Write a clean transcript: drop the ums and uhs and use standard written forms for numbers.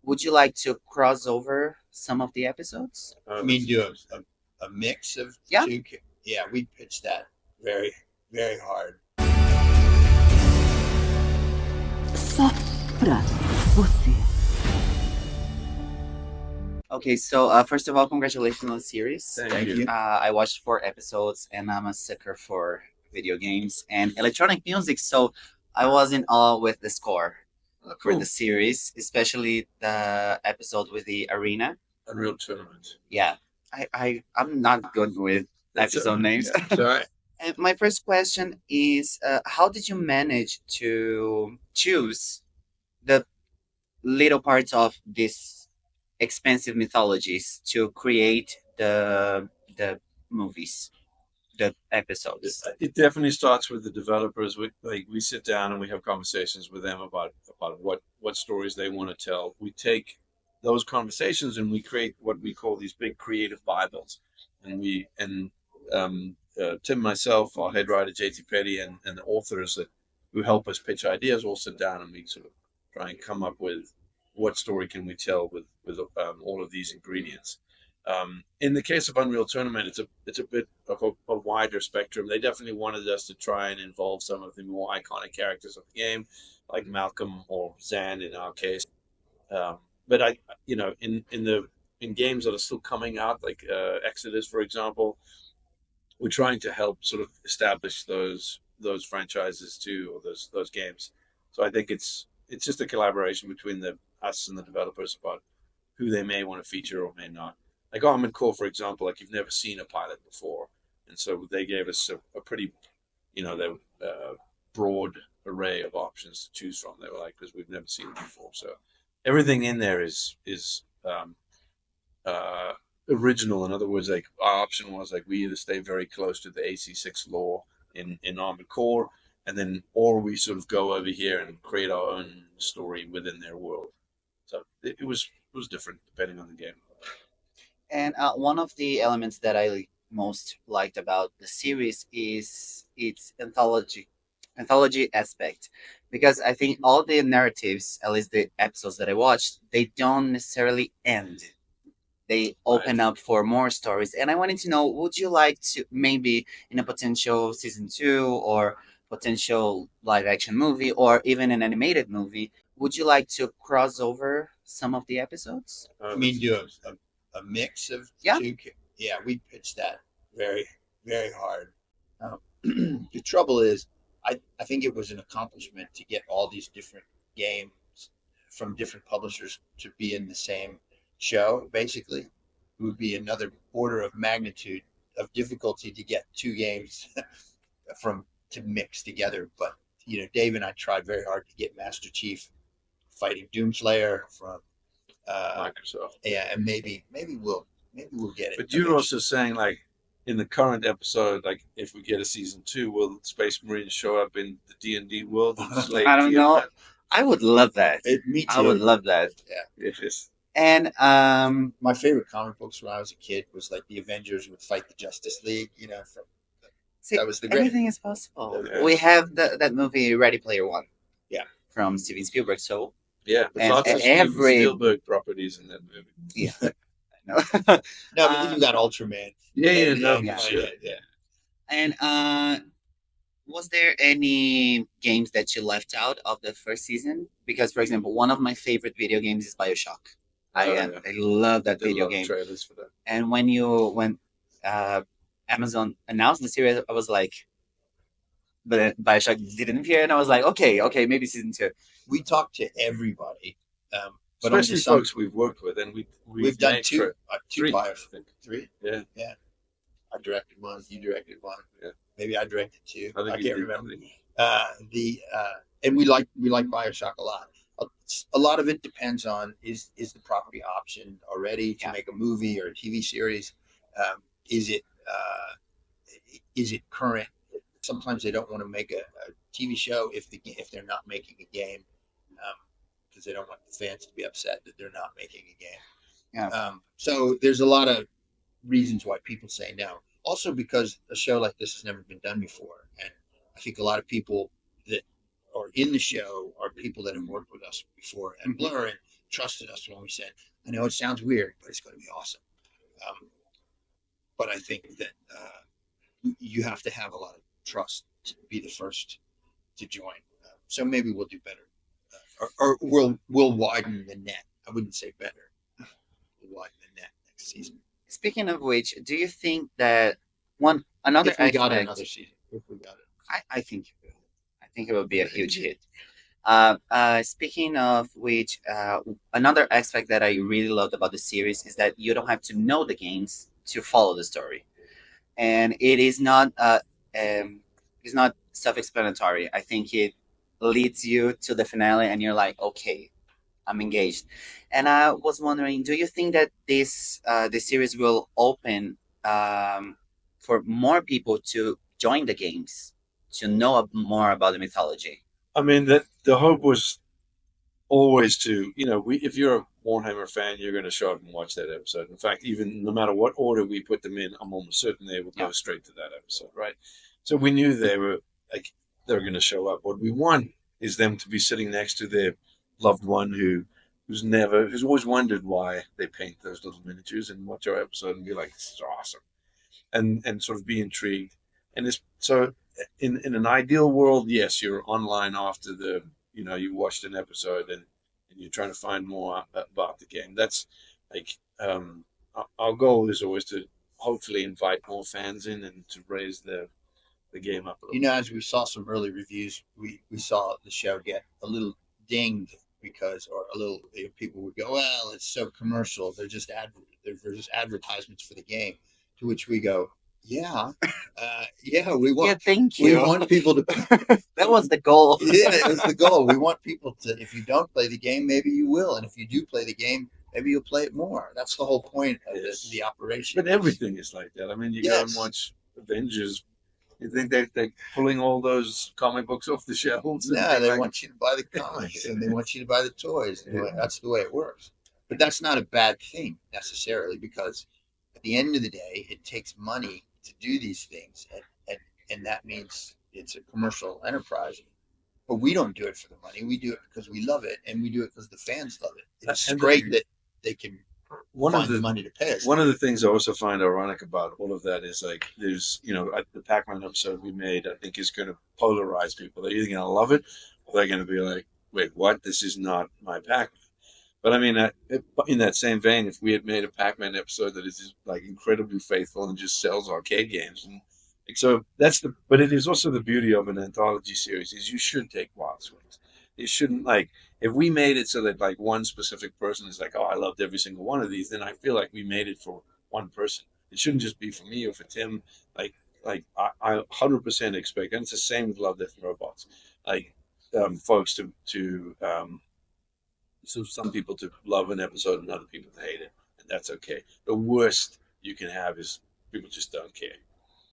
would you like to cross over some of the episodes? I mean, do a mix of Yeah. two. Yeah, we pitched that very, very hard. Só pra você. Okay, so first of all, congratulations on the series. Thank you. I watched 4 episodes, and I'm a sucker for video games and electronic music, so I was in awe with the score for the series, especially the episode with the arena. Unreal Tournament. Yeah, I'm not good with episode names. Sorry. And my first question is, how did you manage to choose the little parts of these expensive mythologies to create the movies, the episodes? It definitely starts with the developers. We sit down and we have conversations with them about what stories they want to tell. We take those conversations and we create what we call these big creative Bibles. And Tim, myself, our head writer JT Petty, and the authors who help us pitch ideas all sit down and we sort of try and come up with what story can we tell with all of these ingredients. In the case of Unreal Tournament, it's a bit of a wider spectrum. They definitely wanted us to try and involve some of the more iconic characters of the game, like Malcolm or Zan in our case. But in games that are still coming out, like Exodus, for example, we're trying to help sort of establish those franchises too, or those games. So I think it's just a collaboration between us and the developers about who they may want to feature or may not. Like Armored Core, for example, like you've never seen a pilot before, and so they gave us a pretty, broad array of options to choose from. They were like, because we've never seen it before, so everything in there is original. In other words, like our option was like we either stay very close to the AC6 lore in Armored Core, and then or we sort of go over here and create our own story within their world. So it was different depending on the game. And one of the elements that I most liked about the series is its anthology aspect, because I think all the narratives, at least the episodes that I watched, they don't necessarily end. They open up for more stories, and I wanted to know: would you like to maybe in a potential season 2 or potential live action movie or even an animated movie? Would you like to cross over some of the episodes? I mean, do a mix of two. Yeah, we pitched that very, very hard. The trouble is, I think it was an accomplishment to get all these different games from different publishers to be in the same show. Basically, it would be another order of magnitude of difficulty to get 2 games to mix together. But Dave and I tried very hard to get Master Chief fighting Doomslayer from Microsoft. Yeah, and maybe we'll get it. But you're also saying, like, in the current episode, like if we get a season 2, will Space Marines show up in the D&D world? I don't know. I would love that. Me too. I would love that. Yeah. Yes. And my favorite comic books when I was a kid was like the Avengers would fight the Justice League. That was the great. Anything is possible. Yeah. We have that movie Ready Player One. Yeah. From Steven Spielberg. So yeah, and lots of every Spielberg properties in that movie. yeah. No, but then you got Ultraman. Yeah. And was there any games that you left out of the first season? Because, for example, one of my favorite video games is BioShock. I love that video game. Trailers for that. And when Amazon announced the series, I was like, but BioShock didn't appear, and I was like, okay, maybe season 2. We talked to everybody, but especially folks we've worked with, and we've done two three. BioShock. 3. Yeah. I directed one. You directed one. Yeah. Maybe I directed 2. I can't remember. Remember. And we like BioShock a lot. A lot of it depends on is the property optioned already to make a movie or a TV series? Is it current? Sometimes they don't want to make a TV show if they're not making a game, because they don't want the fans to be upset that they're not making a game. Yeah. So there's a lot of reasons why people say no. Also because a show like this has never been done before, and I think a lot of people that are in the show are people that have worked with us before and Blur, trusted us when we said, I know it sounds weird, but it's going to be awesome. But I think that you have to have a lot of trust to be the first to join. So maybe we'll do better, or we'll widen the net. I wouldn't say better. We'll widen the net next season. Speaking of which, do you think that another If we got aspect? another season, if we got it, I think it will. I think it will be a huge hit. Speaking of which, another aspect that I really loved about the series is that you don't have to know the games to follow the story, and it's not self-explanatory. I think it leads you to the finale, and you're like, okay, I'm engaged. And I was wondering, do you think that this series will open for more people to join the games, to know more about the mythology? I mean, that the hope was always to, if you're a Warhammer fan, you're going to show up and watch that episode. In fact, even no matter what order we put them in, I'm almost certain they will go straight to that episode, right? So we knew they were going to show up. What we want is them to be sitting next to their loved one who's always wondered why they paint those little miniatures, and watch our episode and be like, this is awesome, and sort of be intrigued. And it's so in an ideal world, yes, you're online after you watched an episode, and you're trying to find more about the game. That's like our goal is always to hopefully invite more fans in and to raise the game up a little. as we saw some early reviews, we saw the show get a little dinged because, or a little, people would go, well, it's so commercial. They're just advertisements for the game. To which we go, yeah, we want. Thank We you. want people to. That was the goal. Yeah, it was the goal. We want people to. If you don't play the game, maybe you will, and if you do play the game, maybe you'll play it more. That's the whole point of the operation. But everything is like that. I mean, you go and watch Avengers. You think they're pulling all those comic books off the shelves? No, they want you to buy the comics and they want you to buy the toys. That's the way it works. But that's not a bad thing necessarily, because at the end of the day, it takes money to do these things, and that means it's a commercial enterprise. But we don't do it for the money. We do it because we love it, and we do it because the fans love it. It's great that they can find the money to pay us. One of the things I also find ironic about all of that is like there's the Pac-Man episode we made, I think, is going to polarize people. They're either going to love it or they're going to be like, wait, what? This is not my Pac-Man. But I mean, in that same vein, if we had made a Pac-Man episode that is just like incredibly faithful and just sells arcade games, and so but it is also the beauty of an anthology series is you should take wild swings. You shouldn't, like, if we made it so that like one specific person is like, oh, I loved every single one of these, then I feel like we made it for one person. It shouldn't just be for me or for Tim. Like I 100% expect, and it's the same with Love, Death and Robots, like folks to so some people to love an episode and other people to hate it, and that's okay. The worst you can have is people just don't care.